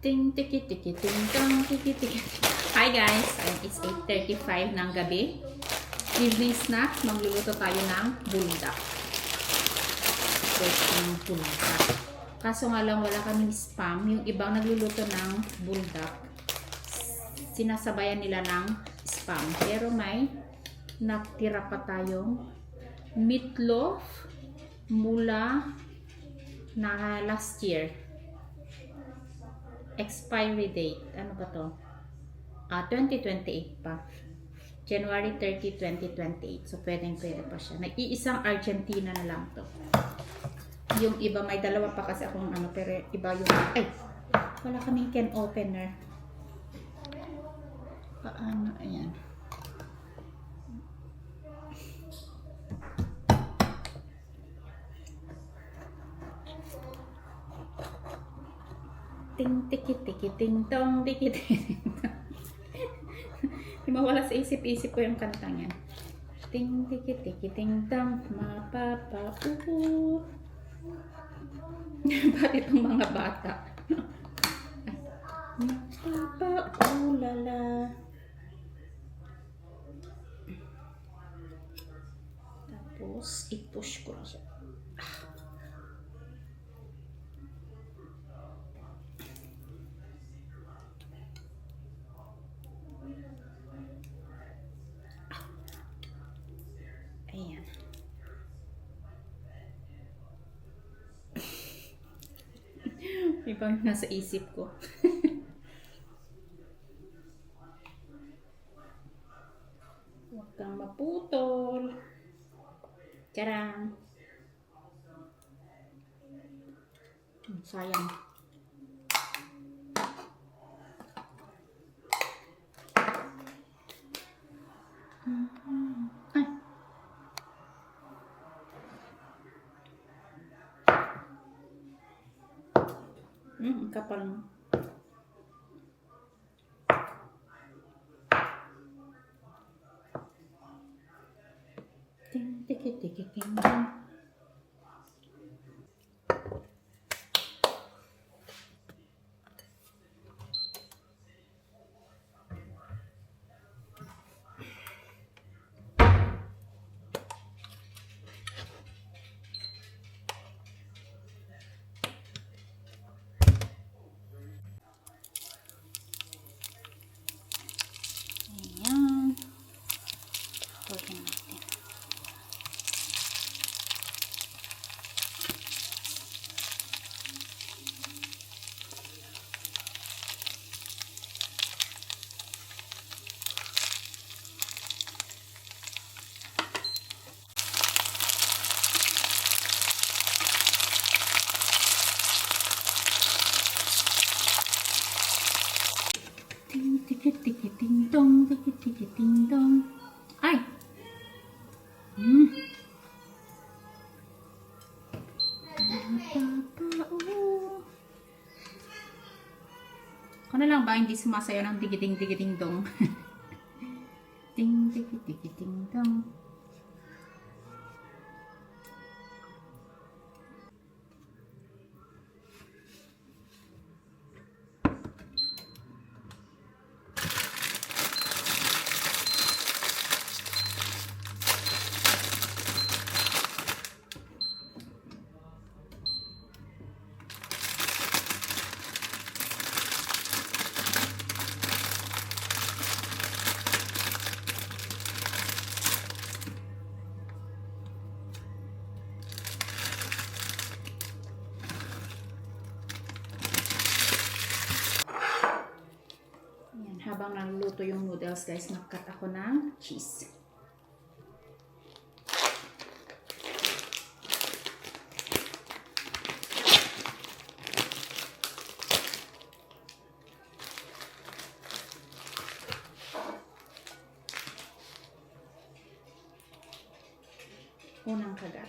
Ting tiki tiki ting tong tiki tiki. Hi guys, it's 8:35 ng gabi. Evening snack, magluluto tayo ng buldak. Buldak. Kaso nga lang wala kaming spam. Yung ibang nagluluto ng buldak, sinasabayan nila ng spam. Pero may natira pa tayong meatloaf mula na last year. Expiry date, ano ba to? 2028 pa. January 30, 2028. So, pwede pa siya. Nag-iisang Argentina na lang to. Yung iba, may dalawa pa kasi akong ano, pero iba yung, ay, wala kaming can opener. Paano, ayan. Ting tiki tiki ting tong tiki tiki ting tong. Di mawala sa isip-isip ko yung kantang yan. Ting tiki tiki ting tong mapapa Ba't itong mga bata? Mapapa lala. Tapos i-push ko na siya. Ayan. Ibang nasa isip ko. Huwag kang maputol. Charang. Sayang. Kapal mo. Ting tiki tiki ting ting. Tiki tiki ting dong, tiki tiki ting dong. Ay! Kano lang ba hindi sumasayo ng digiting dong? Ting tiki tiki ting dong. Habang naluluto yung noodles, guys, nag-cut ako ng cheese. Unang kagat.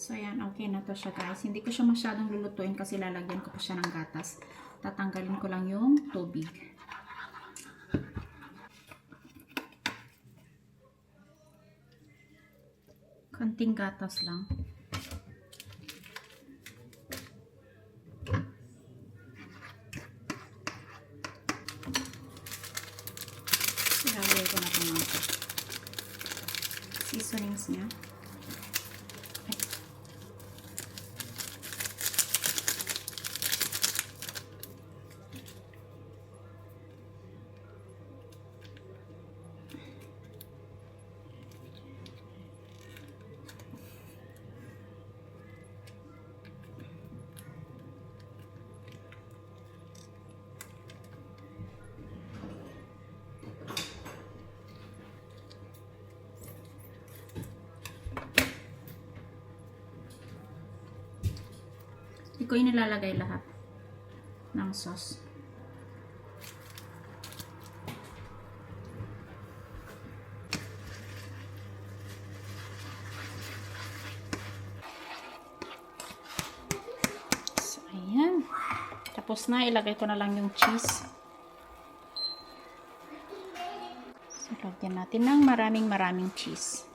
So, ayan. Okay na to siya, guys. Hindi ko siya masyadong lulutuin kasi lalagyan ko pa siya ng gatas. Tatanggalin ko lang yung tubig. Konting gatas lang. Ilalagay ko na itong mga seasonings niya. Hindi ko inilalagay lahat ng sauce. So, ayan. Tapos na, ilagay ko na lang yung cheese. So, lagyan natin ng maraming cheese.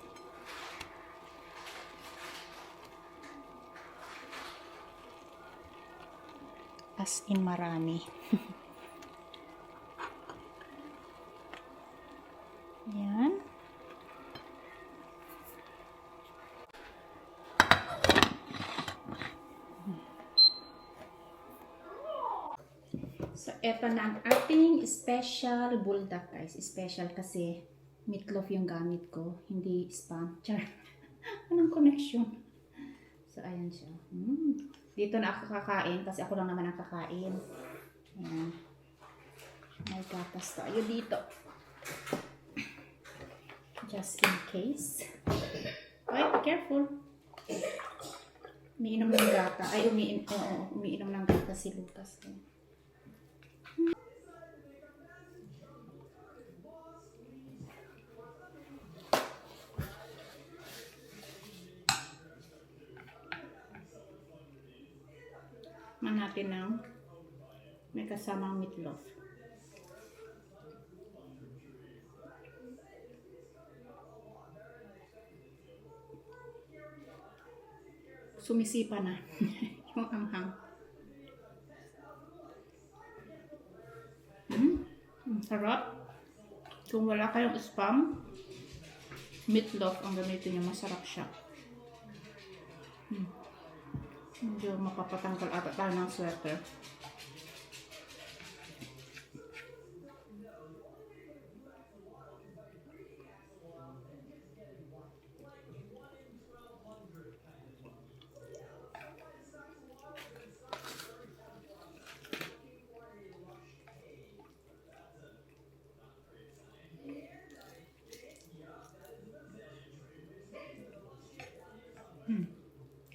As in marami. Yan. So, eto na ang ating special buldak, guys. Special kasi meatloaf yung gamit ko, hindi spam. Char. Anong connection? So, ayan siya. Dito na ako kakain kasi ako lang naman ang kakain. Ayan. May gatas tayo dito. Just in case. Okay, be careful. Umiinom ng gata. Ay, umiinom ng gata si Lucas. Natin ng may kasamang meatloaf. Sumisipa na yung anghang. Sarap. Kung wala kayong spam, meatloaf ang gamitin nyo. Masarap siya. Medyo mapapatanggal ata tayo ng sweater.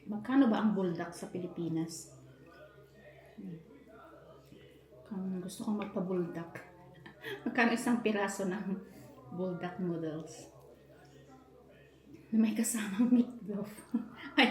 Magkano ba ang buldak sa Pilipinas? Kung gusto kong magpa-buldak, magkano isang piraso ng buldak noodles? Na may kasamang meatloaf. Ay.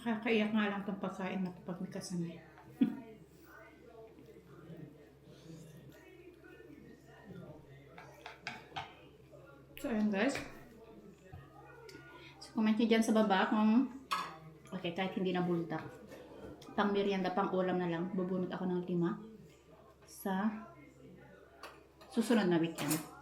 Nakakaiyak nga lang itong pagkain na kapag may kasamay. So, ayun guys. So, comment nyo dyan sa baba kung okay, kahit hindi na buldak. Pang merienda, pang ulam na lang. Bubunot ako ng 5 sa susunod na weekend.